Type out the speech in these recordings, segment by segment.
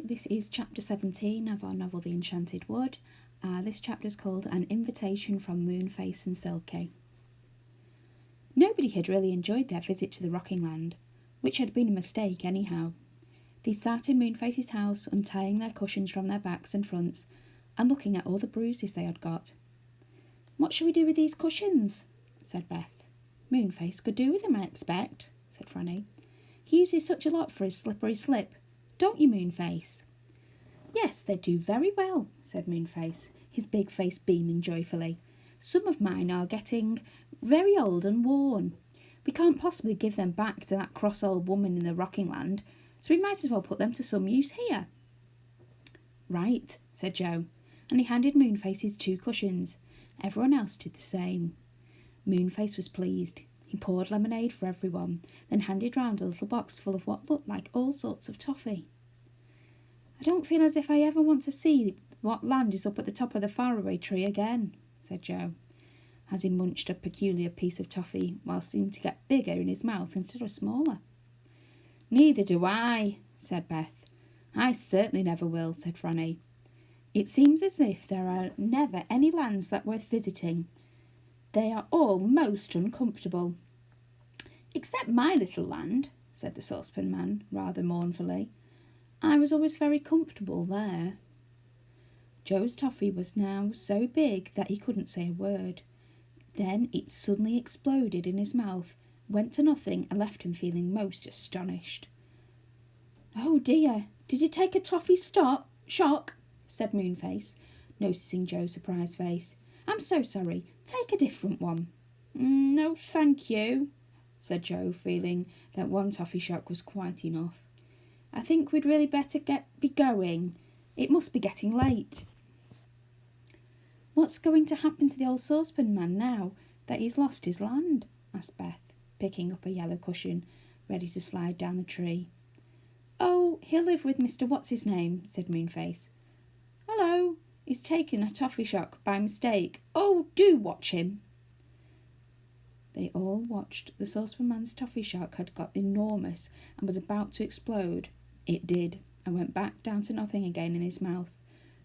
Hi, this is chapter 17 of our novel The Enchanted Wood. This chapter is called An Invitation from Moonface and Silky. Nobody had really enjoyed their visit to the Rocking Land, which had been a mistake anyhow. They sat in Moonface's house, untying their cushions from their backs and fronts, and looking at all the bruises they had got. "What shall we do with these cushions?" said Beth. "Moonface could do with them, I expect," said Franny. "He uses such a lot for his slippery slip. Don't you, Moonface?" "Yes, they do very well," said Moonface, his big face beaming joyfully. "Some of mine are getting very old and worn. We can't possibly give them back to that cross old woman in the Rocking Land, so we might as well put them to some use here." "Right," said Joe, and he handed Moonface his 2 cushions. Everyone else did the same. Moonface was pleased. He poured lemonade for everyone, then handed round a little box full of what looked like all sorts of toffee. "I don't feel as if I ever want to see what land is up at the top of the faraway tree again," said Joe, as he munched a peculiar piece of toffee, while it seemed to get bigger in his mouth instead of smaller. "Neither do I," said Beth. "I certainly never will," said Franny. "It seems as if there are never any lands that worth visiting. They are all most uncomfortable." "Except my little land," said the saucepan man, rather mournfully. "I was always very comfortable there." Joe's toffee was now so big that he couldn't say a word. Then it suddenly exploded in his mouth, went to nothing, and left him feeling most astonished. "Oh dear, did you take a toffee shock?" said Moonface, noticing Joe's surprised face. "I'm so sorry. Take a different one." "No, thank you," said Joe, feeling that one toffee shock was quite enough. "I think we'd really better be going. It must be getting late." "What's going to happen to the old saucepan man now that he's lost his land?" asked Beth, picking up a yellow cushion, ready to slide down the tree. "Oh, he'll live with Mr. What's-his-name," said Moonface. "Hello, he's taken a toffee shock by mistake. Oh, do watch him." They all watched. The saucepan man's toffee shock had got enormous and was about to explode. It did, and went back down to nothing again in his mouth.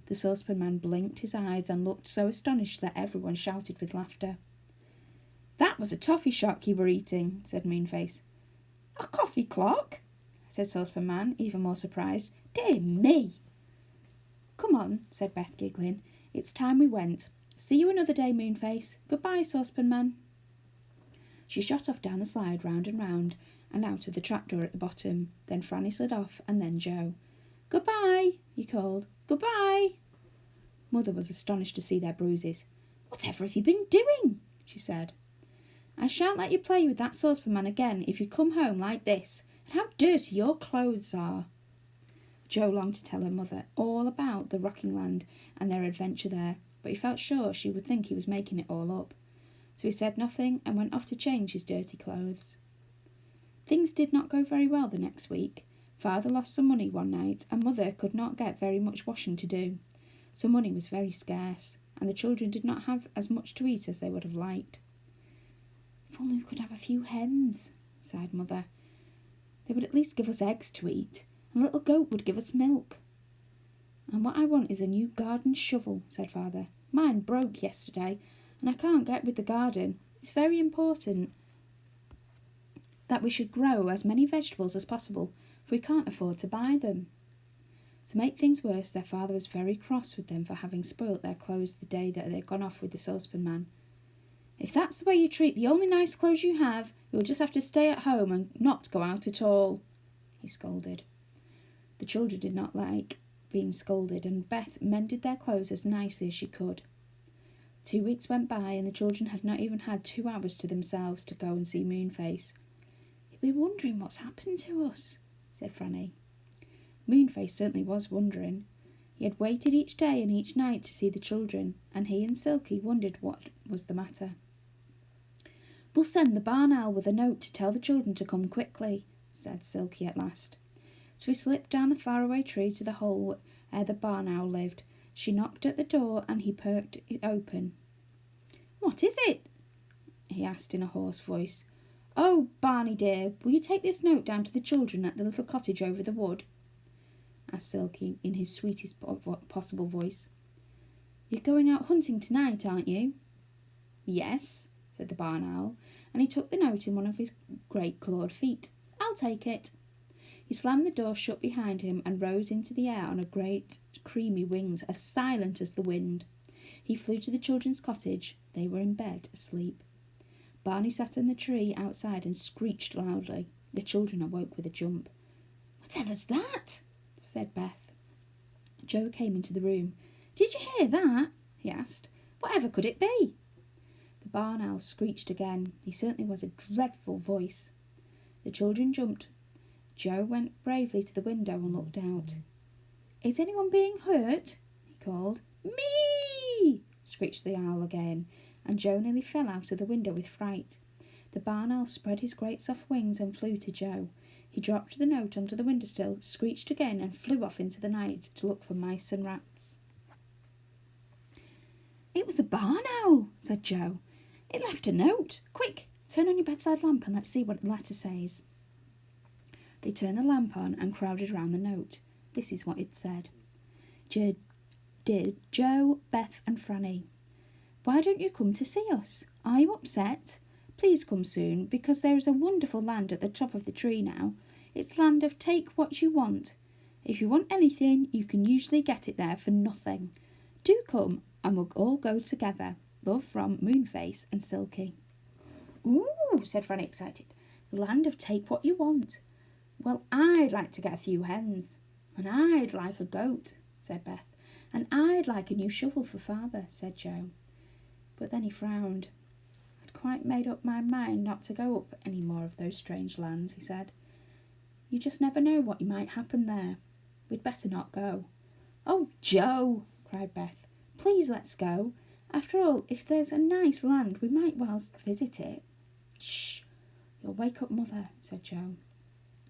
The saucepan man blinked his eyes and looked so astonished that everyone shouted with laughter. "That was a toffee shock you were eating," said Moonface. "A coffee clock?" said Saucepan Man, even more surprised. "Dear me!" "Come on," said Beth, giggling. "It's time we went. See you another day, Moonface. Goodbye, Saucepan Man." She shot off down the slide, round and round, and out of the trapdoor at the bottom. Then Franny slid off, and then Joe. "Goodbye," he called. "Goodbye." Mother was astonished to see their bruises. "Whatever have you been doing?" she said. "I shan't let you play with that saucepan man again if you come home like this, and how dirty your clothes are." Joe longed to tell her mother all about the Rocking Land and their adventure there, but he felt sure she would think he was making it all up. So he said nothing and went off to change his dirty clothes. Things did not go very well the next week. Father lost some money one night, and Mother could not get very much washing to do. So money was very scarce, and the children did not have as much to eat as they would have liked. "If only we could have a few hens," sighed Mother. "They would at least give us eggs to eat, and a little goat would give us milk." "And what I want is a new garden shovel," said Father. "Mine broke yesterday, and I can't get with the garden. It's very important that we should grow as many vegetables as possible, for we can't afford to buy them." To make things worse, their father was very cross with them for having spoilt their clothes the day that they had gone off with the saucepan man. "If that's the way you treat the only nice clothes you have, you'll just have to stay at home and not go out at all," he scolded. The children did not like being scolded, and Beth mended their clothes as nicely as she could. 2 weeks went by, and the children had not even had 2 hours to themselves to go and see Moonface. "He'll be wondering what's happened to us," said Franny. Moonface certainly was wondering. He had waited each day and each night to see the children, and he and Silky wondered what was the matter. "We'll send the barn owl with a note to tell the children to come quickly," said Silky at last. So we slipped down the faraway tree to the hole where the barn owl lived. She knocked at the door, and he perked it open. "What is it?" he asked in a hoarse voice. "Oh, Barney dear, will you take this note down to the children at the little cottage over the wood?" asked Silky in his sweetest possible voice. "You're going out hunting tonight, aren't you?" "Yes," said the barn owl, and he took the note in one of his great clawed feet. "I'll take it." He slammed the door shut behind him and rose into the air on a great creamy wings, as silent as the wind. He flew to the children's cottage. They were in bed, asleep. Barney sat in the tree outside and screeched loudly. The children awoke with a jump. "Whatever's that?" said Beth. Joe came into the room. "Did you hear that?" he asked. "Whatever could it be?" The barn owl screeched again. He certainly was a dreadful voice. The children jumped. Joe went bravely to the window and looked out. "Is anyone being hurt?" he called. "Me!" screeched the owl again, and Joe nearly fell out of the window with fright. The barn owl spread his great soft wings and flew to Joe. He dropped the note onto the windowsill, screeched again, and flew off into the night to look for mice and rats. "It was a barn owl," said Joe. "It left a note. Quick, turn on your bedside lamp and let's see what the letter says." They turned the lamp on and crowded round the note. This is what it said. Dear Joe, Beth and Franny, why don't you come to see us? Are you upset? Please come soon, because there is a wonderful land at the top of the tree now. It's land of take what you want. If you want anything, you can usually get it there for nothing. Do come and we'll all go together. Love from Moonface and Silky. "Ooh," said Franny, excited. "The land of take what you want. Well, I'd like to get a few hens." "And I'd like a goat," said Beth. "And I'd like a new shovel for father," said Joe. But then he frowned. "I'd quite made up my mind not to go up any more of those strange lands," he said. "You just never know what might happen there. We'd better not go." "Oh, Joe," cried Beth, "please let's go. After all, if there's a nice land, we might well visit it." "Shh, you'll wake up Mother," said Joe.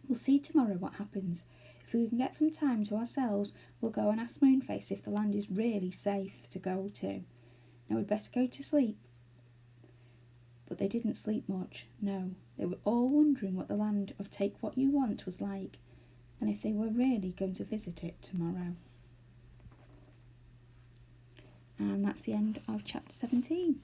"We'll see tomorrow what happens. If we can get some time to ourselves, we'll go and ask Moonface if the land is really safe to go to. Now we'd better go to sleep." But they didn't sleep much, no. They were all wondering what the land of take what you want was like, and if they were really going to visit it tomorrow. And that's the end of chapter 17.